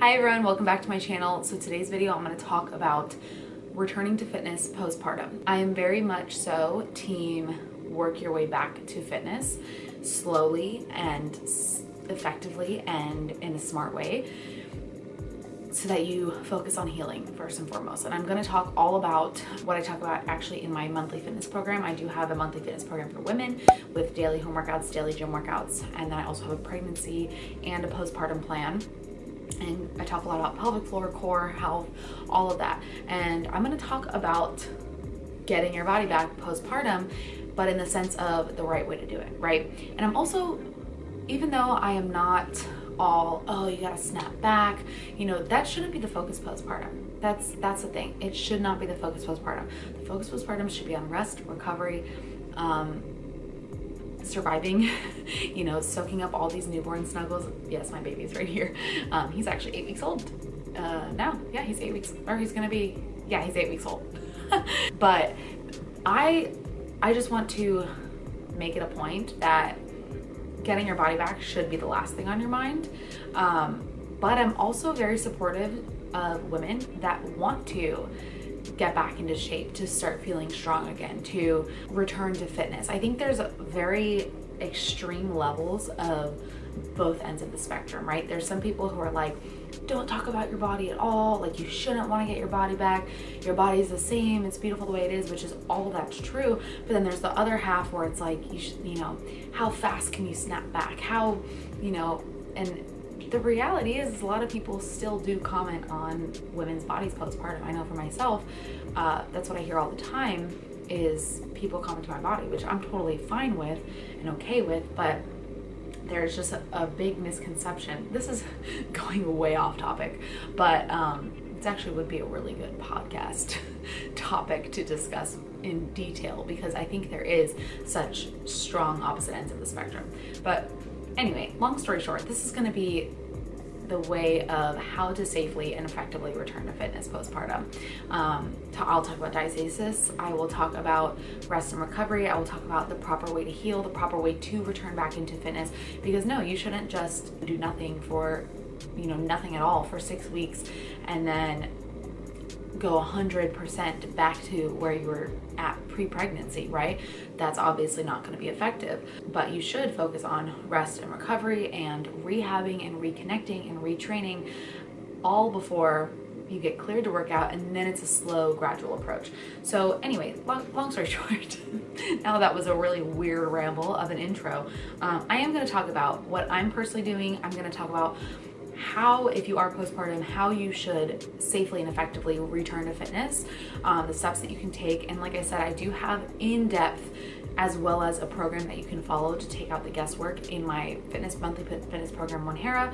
Hi everyone, welcome back to my channel. So today's video I'm going to talk about returning to fitness postpartum. I am very much so team work your way back to fitness slowly and effectively and in a smart way so that you focus on healing first and foremost. And I'm going to talk all about what I talk about actually in my monthly fitness program. I do have a monthly fitness program for women with daily home workouts, daily gym workouts, and then I also have a pregnancy and a postpartum plan. And I talk a lot about pelvic floor, core, health, all of that. And I'm going to talk about getting your body back postpartum, but in the sense of the right way to do it, right? And I'm also, even though I am not all, oh, you gotta snap back, you know, that shouldn't be the focus postpartum. That's the thing. It should not be the focus postpartum. The focus postpartum should be on rest, recovery, surviving, you know, soaking up all these newborn snuggles. Yes, my baby's right here. He's actually 8 weeks old now. Yeah, he's 8 weeks, or he's gonna be, yeah, he's 8 weeks old. But I just want to make it a point that getting your body back should be the last thing on your mind. But I'm also very supportive of women that want to get back into shape, to start feeling strong again, to return to fitness. I think there's very extreme levels of both ends of the spectrum, right? There's some people who are like, don't talk about your body at all, like you shouldn't want to get your body back, your body's the same, it's beautiful the way it is, which is all of that's true. But then there's the other half where it's like, you should, you know, how fast can you snap back, how, you know, and the reality is a lot of people still do comment on women's bodies postpartum. I know for myself, that's what I hear all the time, is people comment on my body, which I'm totally fine with and okay with, but there's just a big misconception. This is going way off topic, but it actually would be a really good podcast topic to discuss in detail, because I think there is such strong opposite ends of the spectrum. But anyway, long story short, this is going to be the way of how to safely and effectively return to fitness postpartum. I'll talk about diastasis. I will talk about rest and recovery. I will talk about the proper way to heal, the proper way to return back into fitness. Because no, you shouldn't just do nothing for, you know, nothing at all for 6 weeks and then go 100% back to where you were at pre-pregnancy, right? That's obviously not going to be effective, but you should focus on rest and recovery and rehabbing and reconnecting and retraining all before you get cleared to work out, and then it's a slow, gradual approach. So anyway, long story short, now that was a really weird ramble of an intro, I am going to talk about what I'm personally doing. I'm going to talk about how, if you are postpartum, how you should safely and effectively return to fitness, the steps that you can take. And like I said, I do have in-depth as well as a program that you can follow to take out the guesswork in my monthly fitness program, Monhera,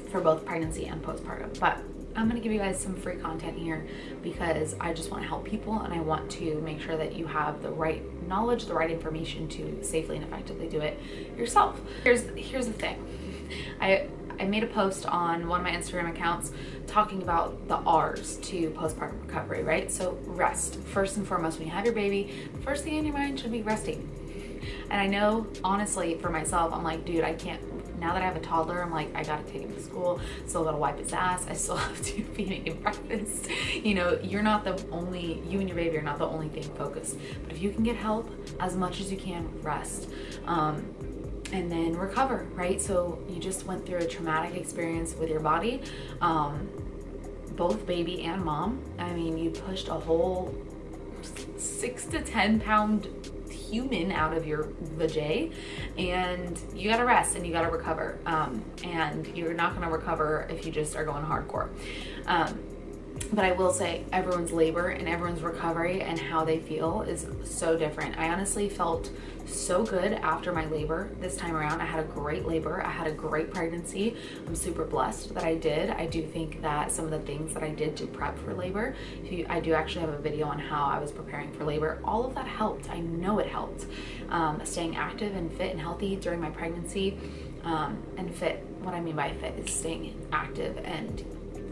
for both pregnancy and postpartum. But I'm gonna give you guys some free content here because I just want to help people, and I want to make sure that you have the right knowledge, the right information to safely and effectively do it yourself. Here's the thing. I made a post on one of my Instagram accounts talking about the R's to postpartum recovery, right? So rest, first and foremost. When you have your baby, the first thing in your mind should be resting. And I know, honestly, for myself, I'm like, dude, I can't, now that I have a toddler, I'm like, I gotta take him to school, still gotta wipe his ass, I still have to feed him breakfast. You know, you're not the only, you and your baby are not the only thing focused. But if you can get help, as much as you can, rest. And then recover, right? So you just went through a traumatic experience with your body, both baby and mom. I mean, you pushed a whole 6 to 10 pound human out of your vajay, and you gotta rest and you gotta recover. And you're not gonna recover if you just are going hardcore. But I will say everyone's labor and everyone's recovery and how they feel is so different. I honestly felt so good after my labor this time around. I had a great labor. I had a great pregnancy. I'm super blessed that I did. I do think that some of the things that I did to prep for labor, I do actually have a video on how I was preparing for labor. All of that helped. I know it helped. Staying active and fit and healthy during my pregnancy, and fit, what I mean by fit is staying active and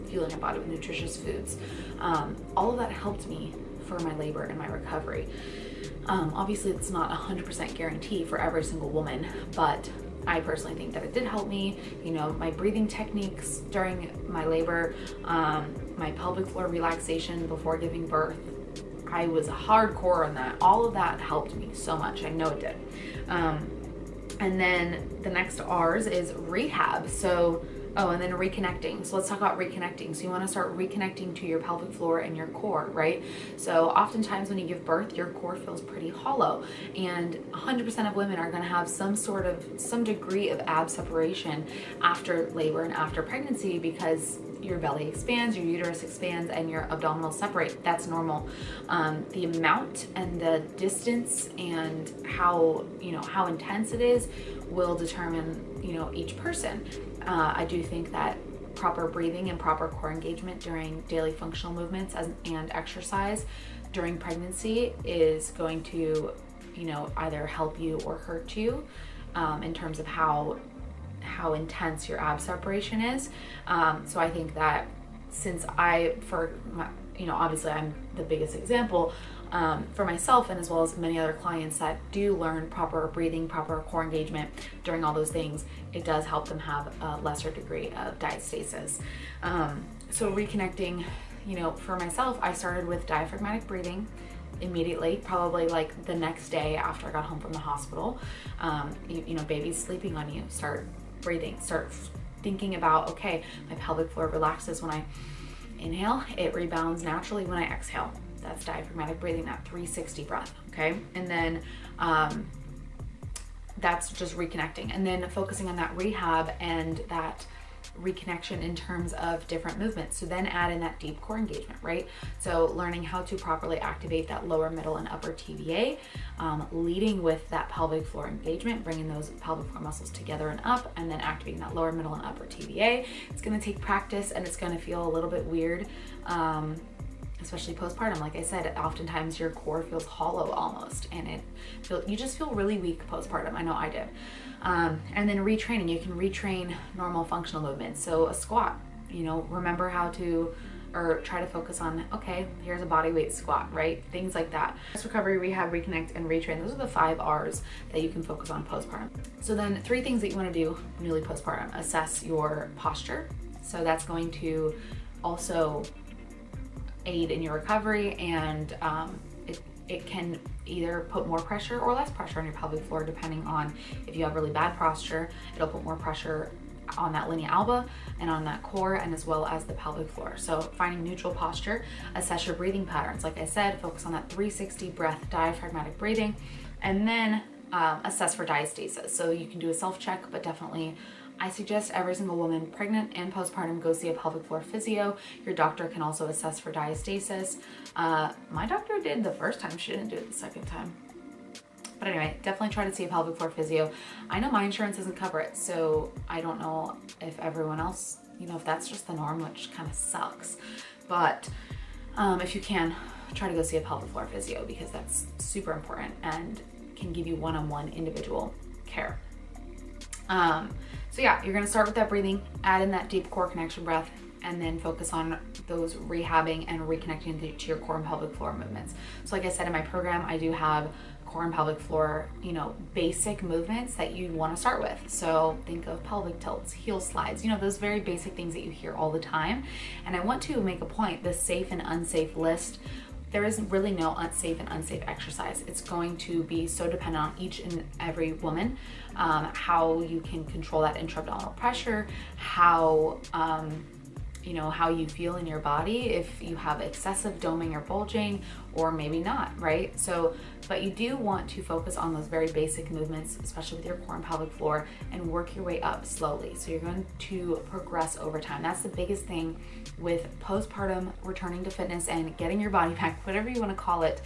fueling my body with nutritious foods. All of that helped me for my labor and my recovery. Obviously it's not 100% guarantee for every single woman, but I personally think that it did help me. You know, my breathing techniques during my labor, my pelvic floor relaxation before giving birth, I was hardcore on that. All of that helped me so much. I know it did. And then the next R's is rehab. So, and then reconnecting. So let's talk about reconnecting. So you want to start reconnecting to your pelvic floor and your core, right? So oftentimes when you give birth, your core feels pretty hollow, and 100% of women are going to have some degree of ab separation after labor and after pregnancy, because your belly expands, your uterus expands, and your abdominals separate. That's normal. The amount and the distance and how intense it is will determine, each person. I do think that proper breathing and proper core engagement during daily functional movements and exercise during pregnancy is going to, either help you or hurt you in terms of how intense your ab separation is. So I think that since obviously I'm the biggest example for myself, and as well as many other clients that do learn proper breathing, proper core engagement during all those things, it does help them have a lesser degree of diastasis. So reconnecting, for myself, I started with diaphragmatic breathing immediately, probably like the next day after I got home from the hospital. Baby's sleeping on you, start breathing, start thinking about, okay, my pelvic floor relaxes when I inhale, it rebounds naturally when I exhale. That's diaphragmatic breathing, that 360 breath, okay? And then that's just reconnecting, and then focusing on that rehab and that reconnection in terms of different movements. So then add in that deep core engagement, right? So learning how to properly activate that lower, middle, and upper TVA, leading with that pelvic floor engagement, bringing those pelvic floor muscles together and up, and then activating that lower, middle, and upper TVA. It's going to take practice, and it's going to feel a little bit weird, especially postpartum. Like I said, oftentimes your core feels hollow almost, and you just feel really weak postpartum. I know I did. And then retraining, you can retrain normal functional movements. So a squat, remember how to, or try to focus on, okay, here's a body weight squat, right? Things like that. Recovery, rehab, reconnect, and retrain. Those are the 5 R's that you can focus on postpartum. So then 3 things that you want to do newly postpartum: assess your posture. So that's going to also aid in your recovery, and it can either put more pressure or less pressure on your pelvic floor, depending on if you have really bad posture. It'll put more pressure on that linea alba and on that core, and as well as the pelvic floor. So finding neutral posture, assess your breathing patterns. Like I said, focus on that 360 breath diaphragmatic breathing, and then assess for diastasis. So you can do a self-check, but definitely I suggest every single woman, pregnant and postpartum, go see a pelvic floor physio. Your doctor can also assess for diastasis. My doctor did the first time, she didn't do it the second time. But anyway, definitely try to see a pelvic floor physio. I know my insurance doesn't cover it, so I don't know if everyone else, if that's just the norm, which kind of sucks. But if you can, try to go see a pelvic floor physio, because that's super important and can give you one-on-one individual care. So yeah, you're gonna start with that breathing, add in that deep core connection breath, and then focus on those rehabbing and reconnecting to your core and pelvic floor movements. So like I said, in my program, I do have core and pelvic floor, basic movements that you want to start with. So think of pelvic tilts, heel slides, those very basic things that you hear all the time. And I want to make a point, the safe and unsafe list, there is really no unsafe and unsafe exercise. It's going to be so dependent on each and every woman, how you can control that intra-abdominal pressure, how you feel in your body, if you have excessive doming or bulging, or maybe not, right? So, but you do want to focus on those very basic movements, especially with your core and pelvic floor, and work your way up slowly. So you're going to progress over time. That's the biggest thing with postpartum, returning to fitness and getting your body back, whatever you want to call it.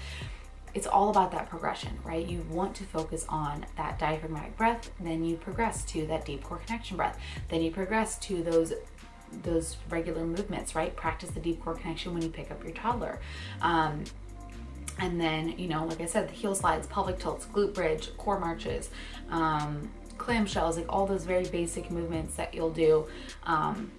It's all about that progression, right? You want to focus on that diaphragmatic breath, then you progress to that deep core connection breath, then you progress to those regular movements, right? Practice the deep core connection when you pick up your toddler. And then, like I said, the heel slides, pelvic tilts, glute bridge, core marches, clamshells, like all those very basic movements that you'll do. And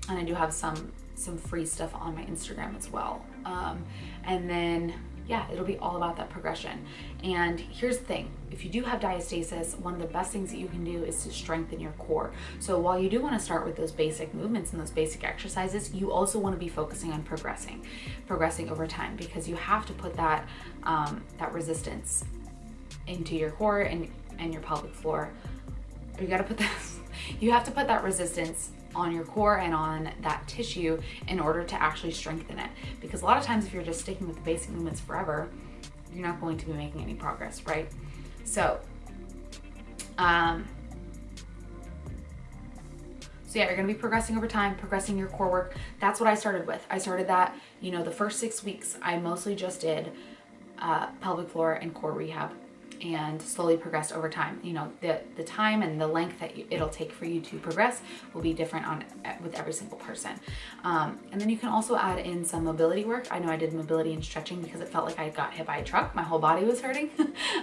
I do have some free stuff on my Instagram as well. And then yeah, it'll be all about that progression. And here's the thing, if you do have diastasis, one of the best things that you can do is to strengthen your core. So while you do want to start with those basic movements and those basic exercises, you also want to be focusing on progressing over time, because you have to put that that resistance into your core and your pelvic floor. You got to put this, you have to put that resistance on your core and on that tissue in order to actually strengthen it. Because a lot of times if you're just sticking with the basic movements forever, you're not going to be making any progress, right? So, yeah, you're gonna be progressing over time, progressing your core work. That's what I started with. I started that, you know, the first 6 weeks, I mostly just did pelvic floor and core rehab, and slowly progressed over time. You know, the time and the length that it'll take for you to progress will be different with every single person. And then you can also add in some mobility work. I know I did mobility and stretching because it felt like I got hit by a truck. My whole body was hurting.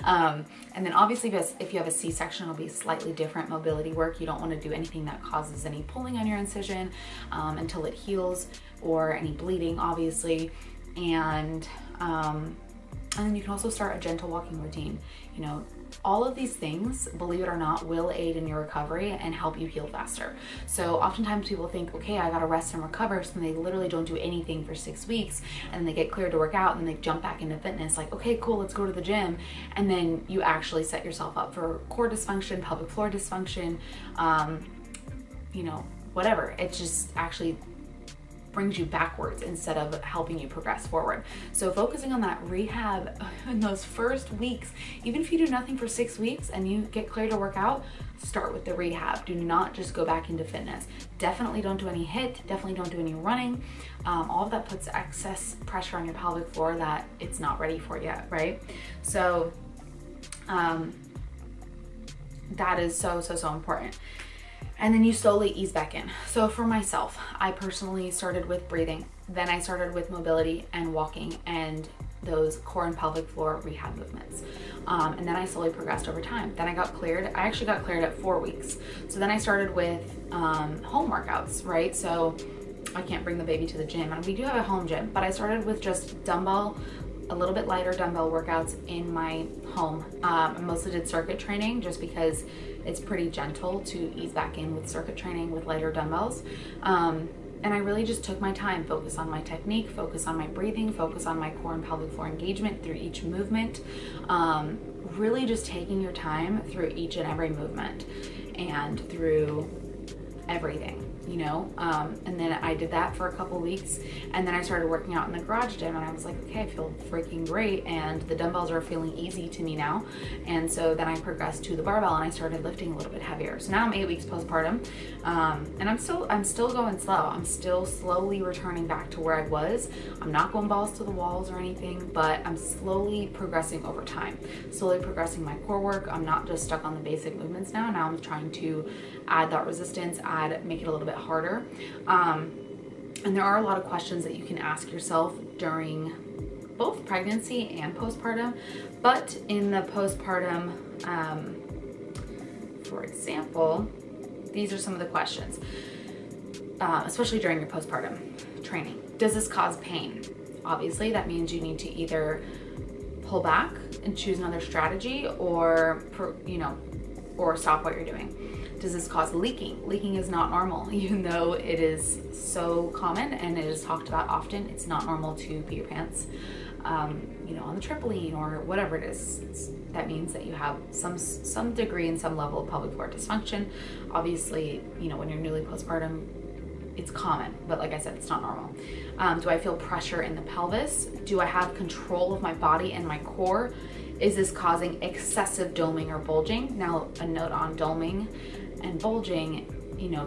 And then obviously if you have a C-section, it'll be slightly different mobility work. You don't want to do anything that causes any pulling on your incision until it heals, or any bleeding, obviously. And then you can also start a gentle walking routine. You know, all of these things, believe it or not, will aid in your recovery and help you heal faster. So oftentimes people think, okay, I gotta rest and recover, so they literally don't do anything for 6 weeks, and they get cleared to work out, and then they jump back into fitness, like, okay, cool, let's go to the gym. And then you actually set yourself up for core dysfunction, pelvic floor dysfunction, you know, whatever. It just actually brings you backwards instead of helping you progress forward. So focusing on that rehab in those first weeks, even if you do nothing for 6 weeks and you get cleared to work out, start with the rehab. Do not just go back into fitness. Definitely don't do any HIIT, definitely don't do any running. All of that puts excess pressure on your pelvic floor that it's not ready for yet, right? So that is so important. And then you slowly ease back in. So for myself, I personally started with breathing. Then I started with mobility and walking and those core and pelvic floor rehab movements. And then I slowly progressed over time. Then I got cleared. I actually got cleared at 4 weeks. So then I started with home workouts, right? So I can't bring the baby to the gym, and we do have a home gym, but I started with just a little bit lighter dumbbell workouts in my home. I mostly did circuit training just because it's pretty gentle to ease back in with circuit training with lighter dumbbells. And I really just took my time, focus on my technique, focus on my breathing, focus on my core and pelvic floor engagement through each movement. Really just taking your time through each and every movement and through everything, you know? And then I did that for a couple weeks, and then I started working out in the garage gym, and I was like, okay, I feel freaking great, and the dumbbells are feeling easy to me now. And so then I progressed to the barbell, and I started lifting a little bit heavier. So now I'm 8 weeks postpartum, and I'm still going slow. I'm still slowly returning back to where I was. I'm not going balls to the walls or anything, but I'm slowly progressing over time, slowly progressing my core work. I'm not just stuck on the basic movements now. Now I'm trying to add that resistance, make it a little bit harder. And there are a lot of questions that you can ask yourself during both pregnancy and postpartum, but in the postpartum, for example, these are some of the questions, especially during your postpartum training. Does this cause pain? Obviously, that means you need to either pull back and choose another strategy, or, or stop what you're doing. Does this cause leaking? Leaking is not normal, even though it is so common and it is talked about often. It's not normal to pee your pants, on the trampoline or whatever it is. That means that you have some degree and some level of pelvic floor dysfunction. Obviously, when you're newly postpartum, it's common, but like I said, it's not normal. Do I feel pressure in the pelvis? Do I have control of my body and my core? Is this causing excessive doming or bulging? Now, a note on doming and bulging,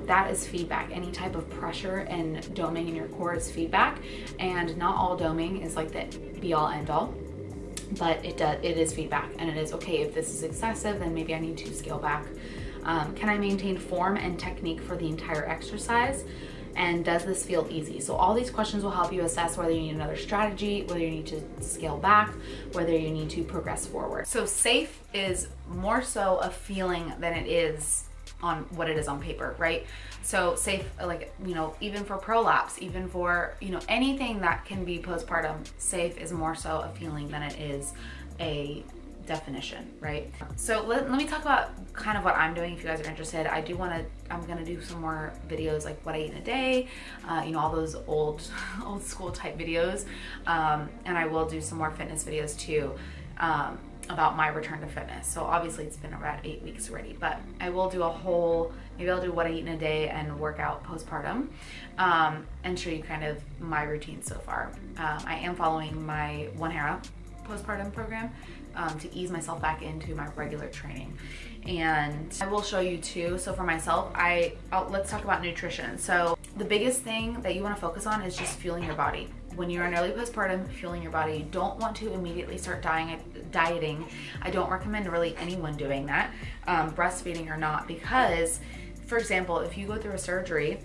that is feedback. Any type of pressure and doming in your core is feedback, and not all doming is like the be-all end-all, but it is feedback, and it is okay. If this is excessive, then maybe I need to scale back. Can I maintain form and technique for the entire exercise? And does this feel easy? So all these questions will help you assess whether you need another strategy, whether you need to scale back, whether you need to progress forward. So safe is more so a feeling than it is on what it is on paper, right? So safe, like, you know, even for prolapse, even for, you know, anything that can be postpartum, safe is more so a feeling than it is a definition, right? So let me talk about kind of what I'm doing if you guys are interested. I'm gonna do some more videos like what I eat in a day, you know, all those old school type videos, and I will do some more fitness videos too, about my return to fitness. So obviously it's been about 8 weeks already, but I will do a whole, maybe I'll do what I eat in a day and work out postpartum, and show you kind of my routine so far. I am following my 1 Hair Up postpartum program to ease myself back into my regular training. And I will show you too. So for myself, let's talk about nutrition. So the biggest thing that you want to focus on is just fueling your body. When you're in early postpartum, fueling your body. You don't want to immediately start dieting. I don't recommend really anyone doing that, breastfeeding or not, because, for example, if you go through a surgery,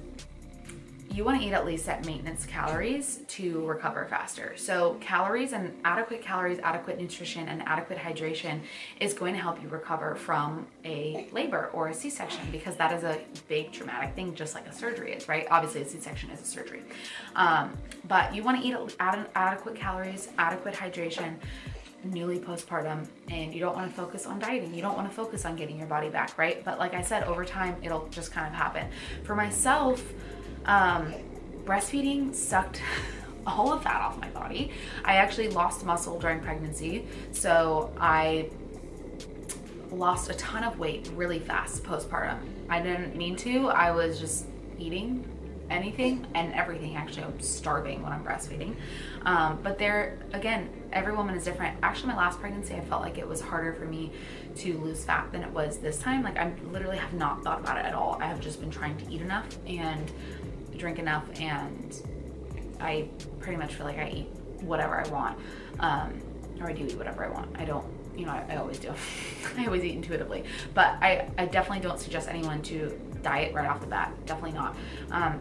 you want to eat at least at maintenance calories to recover faster. So calories, adequate nutrition, and adequate hydration is going to help you recover from a labor or a C-section, because that is a big traumatic thing, just like a surgery is, right? Obviously a C-section is a surgery. But you want to eat adequate calories, adequate hydration, newly postpartum, and you don't want to focus on dieting. You don't want to focus on getting your body back, right? But like I said, over time, it'll just kind of happen. For myself, breastfeeding sucked all the fat off my body. I actually lost muscle during pregnancy, so I lost a ton of weight really fast postpartum. I didn't mean to. I was just eating anything and everything. Actually, I'm starving when I'm breastfeeding. But there, again, every woman is different. Actually, my last pregnancy, I felt like it was harder for me to lose fat than it was this time. Like, I literally have not thought about it at all. I have just been trying to eat enough and drink enough, and I pretty much feel like I eat whatever I want, or I do eat whatever I want. I don't, you know, I always do. I always eat intuitively, but I definitely don't suggest anyone to diet right off the bat. Definitely not.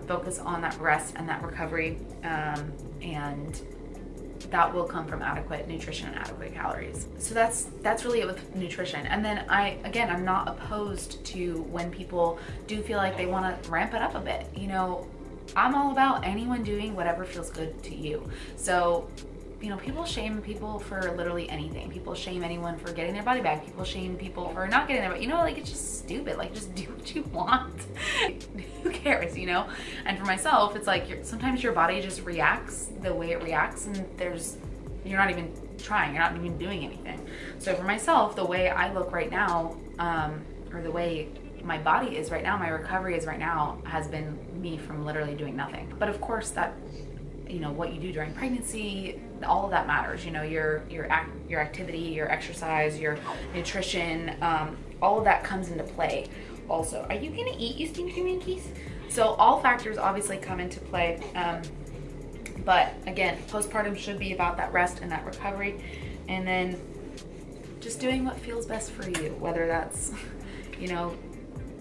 Focus on that rest and that recovery, and that will come from adequate nutrition and adequate calories. So that's really it with nutrition. And then I'm not opposed to when people do feel like they want to ramp it up a bit. You know, I'm all about anyone doing whatever feels good to you. So, you know, people shame people for literally anything. People shame anyone for getting their body back. People shame people for not getting their body. You know, like, it's just stupid. Like, just do what you want. Who cares, you know? And for myself, it's like sometimes your body just reacts the way it reacts, and you're not even trying. You're not even doing anything. So for myself, the way I look right now, or the way my body is right now, my recovery is right now, has been me from literally doing nothing. But of course, that, you know, what you do during pregnancy, all of that matters. You know, your activity, your exercise, your nutrition, all of that comes into play also. Are you gonna eat, you stinky minkies? So all factors obviously come into play. But again, postpartum should be about that rest and that recovery, and then just doing what feels best for you, whether that's, you know,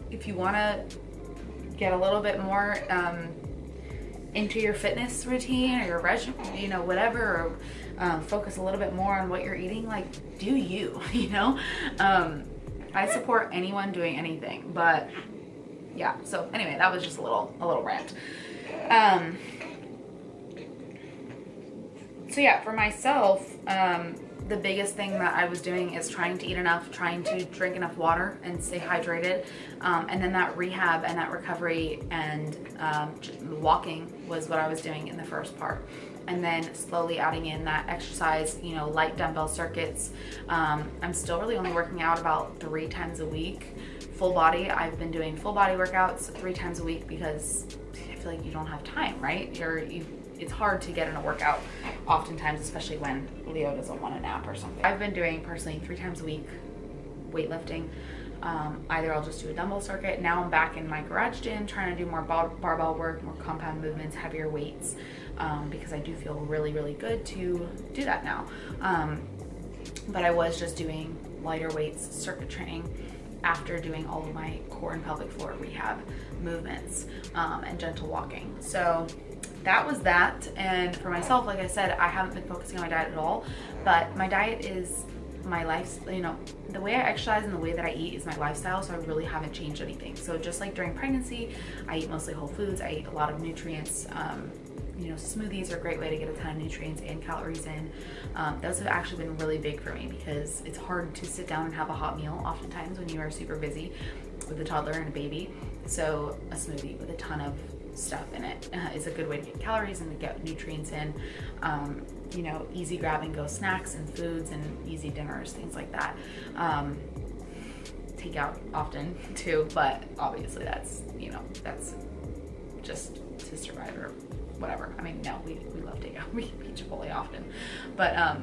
if you want to get a little bit more into your fitness routine or your regimen, you know, whatever, or focus a little bit more on what you're eating, like, do you, you know? I support anyone doing anything, but yeah. So anyway, that was just a little rant. So yeah, for myself, the biggest thing that I was doing is trying to eat enough, trying to drink enough water and stay hydrated. And then that rehab and that recovery and walking was what I was doing in the first part. And then slowly adding in that exercise, you know, light dumbbell circuits. I'm still really only working out about 3 times a week. Full body, I've been doing full body workouts 3 times a week because I feel like you don't have time, right? It's hard to get in a workout oftentimes, especially when Leo doesn't want a nap or something. I've been doing personally 3 times a week weightlifting. Either I'll just do a dumbbell circuit. Now I'm back in my garage gym trying to do more barbell work, more compound movements, heavier weights, because I do feel really, really good to do that now. But I was just doing lighter weights, circuit training, after doing all of my core and pelvic floor rehab movements and gentle walking. So that was that. And for myself, like I said, I haven't been focusing on my diet at all, but my diet is my life, you know, the way I exercise and the way that I eat is my lifestyle, so I really haven't changed anything. So just like during pregnancy, I eat mostly whole foods, I eat a lot of nutrients. You know, smoothies are a great way to get a ton of nutrients and calories in. Those have actually been really big for me because it's hard to sit down and have a hot meal oftentimes when you are super busy with a toddler and a baby. So a smoothie with a ton of stuff in it is a good way to get calories and to get nutrients in. You know, easy grab and go snacks and foods and easy dinners, things like that. Take out often too, but obviously that's, you know, that's just to survive or whatever. I mean, no, we love takeout. We eat Chipotle often. But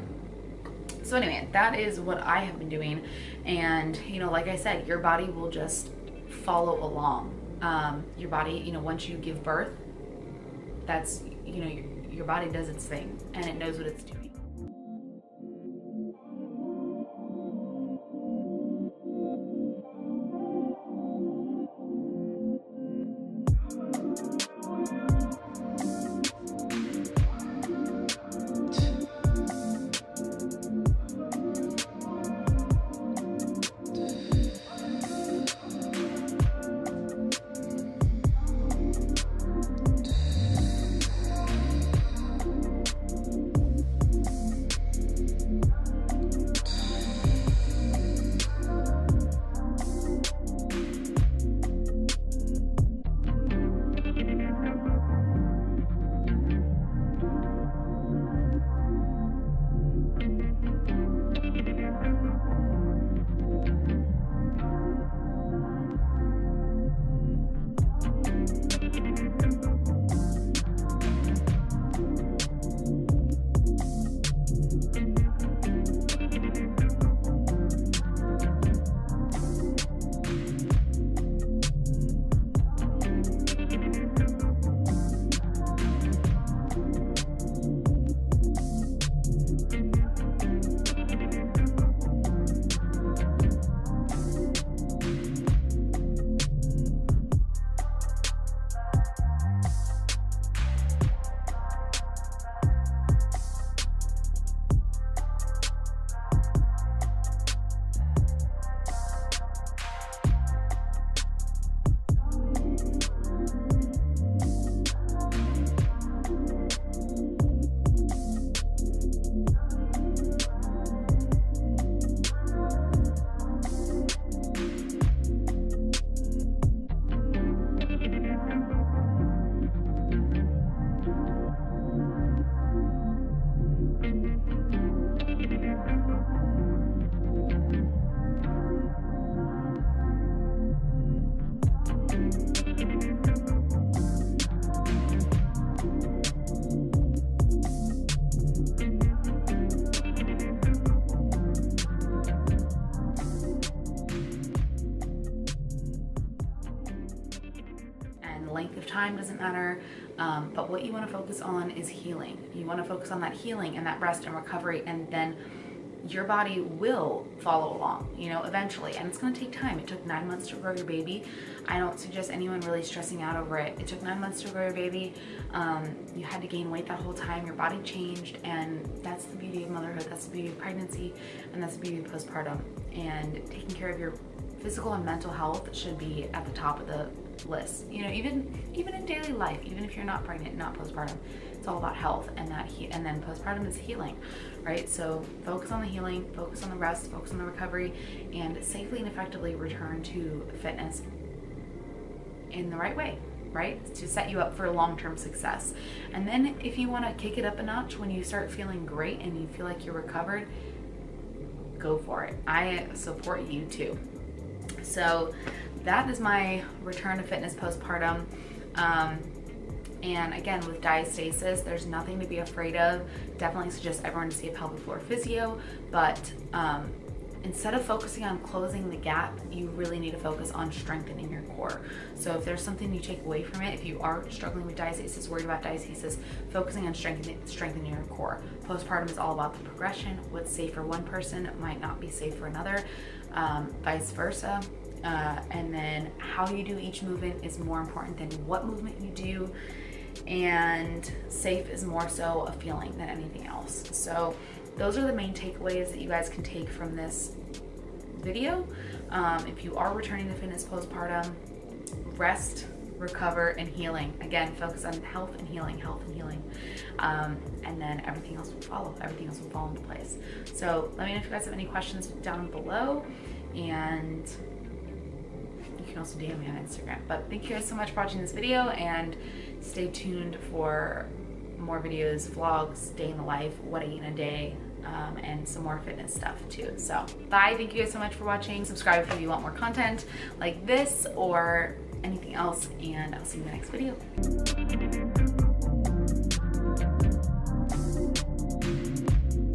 so anyway, that is what I have been doing. And, you know, like I said, your body will just follow along. Your body, you know, once you give birth, that's, you know, your body does its thing and it knows what it's doing. Length of time doesn't matter, but what you want to focus on is healing. You want to focus on that healing and that rest and recovery, and then your body will follow along, you know, eventually. And it's going to take time. It took 9 months to grow your baby. I don't suggest anyone really stressing out over it. It took 9 months to grow your baby. You had to gain weight that whole time. Your body changed, and that's the beauty of motherhood. That's the beauty of pregnancy, and that's the beauty of postpartum. And taking care of your physical and mental health should be at the top of the list. You know, even in daily life, even if you're not pregnant, not postpartum, it's all about health, and and then postpartum is healing, right? So focus on the healing, focus on the rest, focus on the recovery, and safely and effectively return to fitness in the right way, right? To set you up for long-term success. And then if you want to kick it up a notch when you start feeling great and you feel like you're recovered, go for it. I support you too. So that is my return to fitness postpartum. And again, with diastasis, there's nothing to be afraid of. Definitely suggest everyone to see a pelvic floor physio, but instead of focusing on closing the gap, you really need to focus on strengthening your core. So if there's something you take away from it, if you are struggling with diastasis, worried about diastasis, focusing on strengthening your core. Postpartum is all about the progression. What's safe for one person might not be safe for another, vice versa. And then how you do each movement is more important than what movement you do, and safe is more so a feeling than anything else. So those are the main takeaways that you guys can take from this video. If you are returning to fitness postpartum, rest, recover, and healing. Again, focus on health and healing, and then everything else will follow. Everything else will fall into place. So let me know if you guys have any questions down below, and you can also DM me on Instagram. But thank you guys so much for watching this video, and stay tuned for more videos, vlogs, day in the life, what I eat in a day, and some more fitness stuff too. So bye, thank you guys so much for watching. Subscribe if you want more content like this or anything else, and I'll see you in the next video.